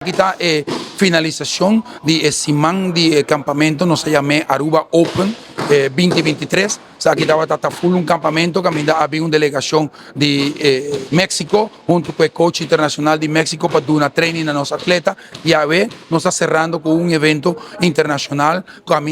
Aquí está finalización de semana de campamento, nos llama Aruba Open 2023. O sea, aquí está full un campamento, que había una delegación de México, junto con el coach internacional de México, para dar una training a los atletas. Y a ver, nos está cerrando con un evento internacional, con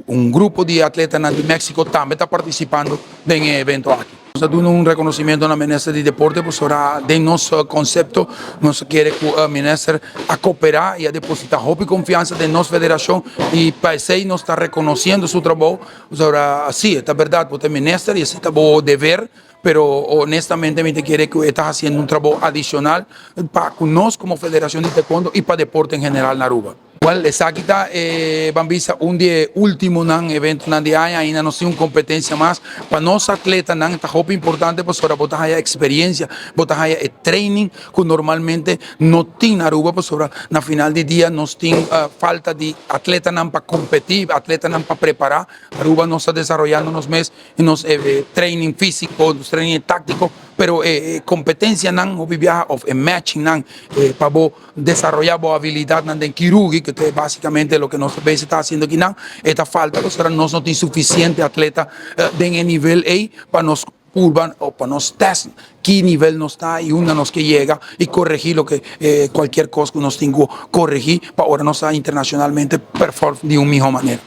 un grupo de atletas de México también está participando en el evento aquí. Nos dando un reconocimiento a la ministra de Deporte, pues ahora de nuestro concepto, nos quiere ministra a cooperar y a depositar hope y confianza de nuestra federación, y para eso nos está reconociendo su trabajo. Pues ahora sí, es verdad, porque ministra y ese trabajo deber, pero honestamente me quiere que estás haciendo un trabajo adicional para nosotros como Federación de Taekwondo y para deporte en general en Aruba. Igual, exacta, Bambisa, un día último en evento de año, ahí nos tiene una competencia más. Para los atletas, esta jopa importante, pues ahora botas haya experiencia, botas haya training, que normalmente no tiene Aruba, pues ahora en la final de día nos tiene falta de atletas para competir, atletas para preparar. Aruba nos está desarrollando unos meses, nos training físico, training táctico, pero competencia o viaja of matching para desarrollar habilidad de quirúrgica, que es básicamente lo que nosotros está haciendo aquí. Esta falta, pues ahora no tiene suficiente atleta de nivel A para nos curvan o para nos test qué nivel nos está, y una nos que llega y corregir lo que cualquier cosa que nos tengo corregir para ahora nos está internacionalmente perform de una mejor manera.